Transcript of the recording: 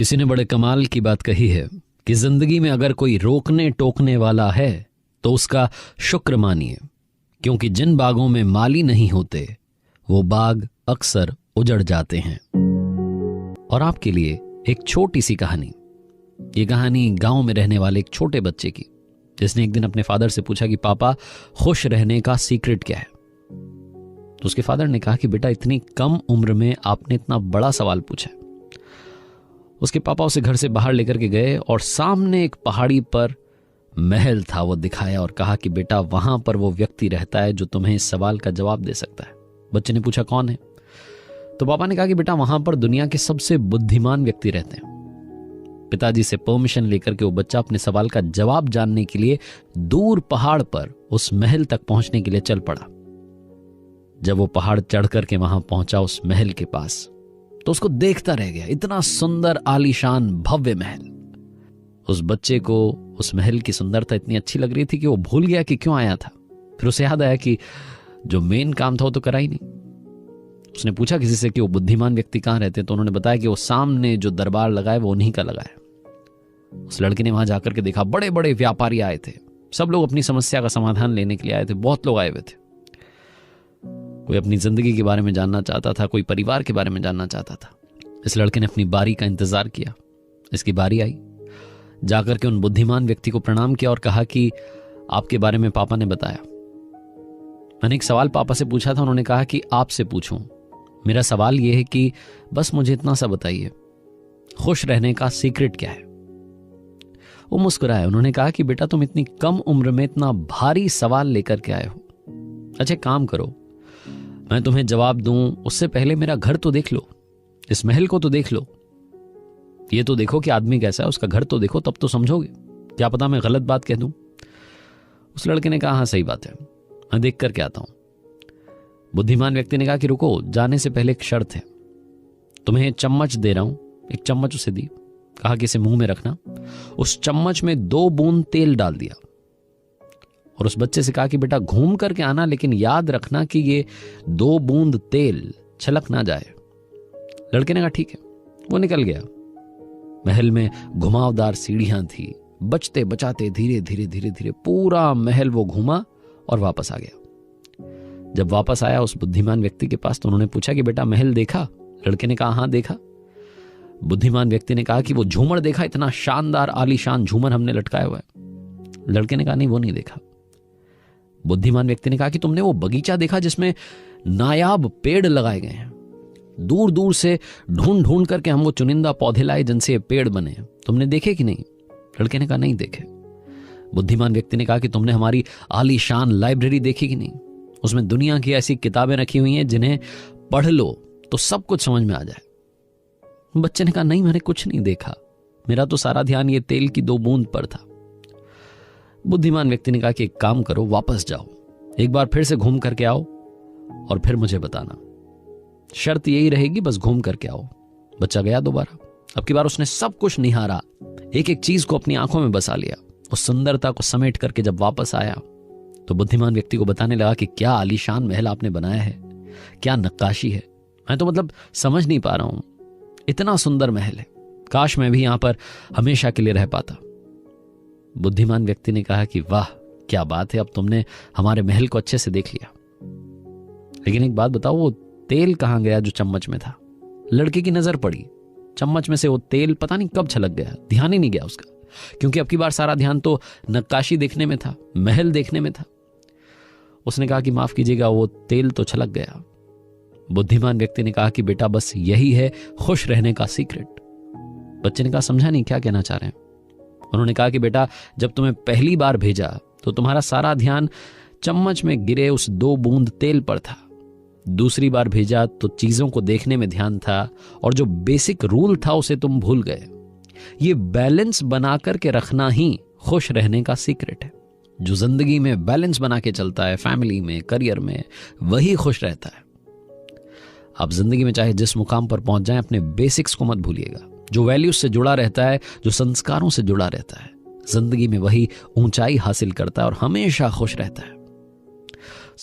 किसी ने बड़े कमाल की बात कही है कि जिंदगी में अगर कोई रोकने टोकने वाला है तो उसका शुक्र मानिए, क्योंकि जिन बागों में माली नहीं होते वो बाग अक्सर उजड़ जाते हैं। और आपके लिए एक छोटी सी कहानी। ये कहानी गांव में रहने वाले एक छोटे बच्चे की, जिसने एक दिन अपने फादर से पूछा कि पापा, खुश रहने का सीक्रेट क्या है। तो उसके फादर ने कहा कि बेटा, इतनी कम उम्र में आपने इतना बड़ा सवाल पूछा। उसके पापा उसे घर से बाहर लेकर के गए और सामने एक पहाड़ी पर महल था वो दिखाया और कहा कि बेटा, वहां पर वो व्यक्ति रहता है जो तुम्हें इस सवाल का जवाब दे सकता है। बच्चे ने पूछा कौन है? तो पापा ने कहा कि बेटा, वहां पर दुनिया के सबसे बुद्धिमान व्यक्ति रहते हैं। पिताजी से परमिशन लेकर के वो बच्चा अपने सवाल का जवाब जानने के लिए दूर पहाड़ पर उस महल तक पहुंचने के लिए चल पड़ा। जब वो पहाड़ चढ़ करके वहां पहुंचा उस महल के पास, तो उसको देखता रह गया। इतना सुंदर, आलीशान, भव्य महल। उस बच्चे को उस महल की सुंदरता इतनी अच्छी लग रही थी कि वो भूल गया कि क्यों आया था। फिर उसे याद आया कि जो मेन काम था वो तो करा ही नहीं। उसने पूछा किसी से कि वो बुद्धिमान व्यक्ति कहाँ रहते हैं, तो उन्होंने बताया कि वो सामने जो दरबार लगा है वो उन्हीं का लगा है। उस लड़के ने वहां जाकर के देखा, बड़े बड़े व्यापारी आए थे। सब लोग अपनी समस्या का समाधान लेने के लिए आए थे। बहुत लोग आए हुए थे। कोई अपनी जिंदगी के बारे में जानना चाहता था, कोई परिवार के बारे में जानना चाहता था। इस लड़के ने अपनी बारी का इंतजार किया। इसकी बारी आई। जाकर के उन बुद्धिमान व्यक्ति को प्रणाम किया और कहा कि आपके बारे में पापा ने बताया। मैंने एक सवाल पापा से पूछा था, उन्होंने कहा कि आपसे पूछूं। मेरा सवाल यह है कि बस मुझे इतना सा बताइए, खुश रहने का सीक्रेट क्या है? वो मुस्कुराए। उन्होंने कहा कि बेटा, तुम इतनी कम उम्र में इतना भारी सवाल लेकर के आए हो। अच्छा, काम करो, मैं तुम्हें जवाब दूं उससे पहले मेरा घर तो देख लो, इस महल को तो देख लो। ये तो देखो कि आदमी कैसा है, उसका घर तो देखो, तब तो समझोगे। क्या पता मैं गलत बात कह दूं। उस लड़के ने कहा हाँ, सही बात है, मैं देख करके आता हूं। बुद्धिमान व्यक्ति ने कहा कि रुको, जाने से पहले एक शर्त है। तुम्हें चम्मच दे रहा हूं, एक चम्मच उसे दी। कहा कि इसे मुंह में रखना। उस चम्मच में 2 बूंद तेल डाल दिया और उस बच्चे से कहा कि बेटा, घूम करके आना, लेकिन याद रखना कि ये 2 बूंद तेल छलक ना जाए। लड़के ने कहा ठीक है। वो निकल गया। महल में घुमावदार सीढ़ियां थी। बचते बचाते धीरे धीरे धीरे धीरे पूरा महल वो घूमा और वापस आ गया। जब वापस आया उस बुद्धिमान व्यक्ति के पास, तो उन्होंने पूछा कि बेटा, महल देखा? लड़के ने कहा हाँ, देखा। बुद्धिमान व्यक्ति ने कहा कि वो झूमर देखा? इतना शानदार आलीशान झूमर हमने लटकाया हुआ है। लड़के ने कहा नहीं, वो नहीं देखा। बुद्धिमान व्यक्ति ने कहा कि तुमने वो बगीचा देखा जिसमें नायाब पेड़ लगाए गए हैं? दूर दूर से ढूंढ ढूंढ करके हम वो चुनिंदा पौधे लाए जिनसे ये पेड़ बने। तुमने देखे कि नहीं? लड़के ने कहा नहीं देखे। बुद्धिमान व्यक्ति ने कहा कि तुमने हमारी आलीशान लाइब्रेरी देखी कि नहीं? उसमें दुनिया की ऐसी किताबें रखी हुई हैं जिन्हें पढ़ लो तो सब कुछ समझ में आ जाए। बच्चे ने कहा नहीं, मैंने कुछ नहीं देखा, मेरा तो सारा ध्यान ये तेल की 2 बूंद पर था। बुद्धिमान व्यक्ति ने कहा कि एक काम करो, वापस जाओ, एक बार फिर से घूम करके आओ और फिर मुझे बताना। शर्त यही रहेगी, बस घूम करके आओ। बच्चा गया दोबारा। अब की बार उसने सब कुछ निहारा, एक एक चीज को अपनी आंखों में बसा लिया। उस सुंदरता को समेट करके जब वापस आया तो बुद्धिमान व्यक्ति को बताने लगा कि क्या आलीशान महल आपने बनाया है, क्या नक्काशी है। मैं तो मतलब समझ नहीं पा रहा हूं, इतना सुंदर महल है, काश मैं भी यहां पर हमेशा के लिए रह पाता। बुद्धिमान व्यक्ति ने कहा कि वाह, क्या बात है, अब तुमने हमारे महल को अच्छे से देख लिया। लेकिन एक बात बताओ, वो तेल कहां गया जो चम्मच में था? लड़के की नजर पड़ी, चम्मच में से वो तेल पता नहीं कब छलक गया, ध्यान ही नहीं गया उसका, क्योंकि अब की बार सारा ध्यान तो नक्काशी देखने में था, महल देखने में था। उसने कहा कि माफ कीजिएगा, वो तेल तो छलक गया। बुद्धिमान व्यक्ति ने कहा कि बेटा, बस यही है खुश रहने का सीक्रेट। बच्चे ने कहा समझा नहीं, क्या कहना चाह रहे हैं? उन्होंने कहा कि बेटा, जब तुम्हें पहली बार भेजा तो तुम्हारा सारा ध्यान चम्मच में गिरे उस 2 बूंद तेल पर था। दूसरी बार भेजा तो चीजों को देखने में ध्यान था और जो बेसिक रूल था उसे तुम भूल गए। ये बैलेंस बना करके रखना ही खुश रहने का सीक्रेट है। जो जिंदगी में बैलेंस बना के चलता है, फैमिली में, करियर में, वही खुश रहता है। आप जिंदगी में चाहे जिस मुकाम पर पहुंच जाएं, अपने बेसिक्स को मत भूलिएगा। जो वैल्यूज से जुड़ा रहता है, जो संस्कारों से जुड़ा रहता है, जिंदगी में वही ऊंचाई हासिल करता है और हमेशा खुश रहता है।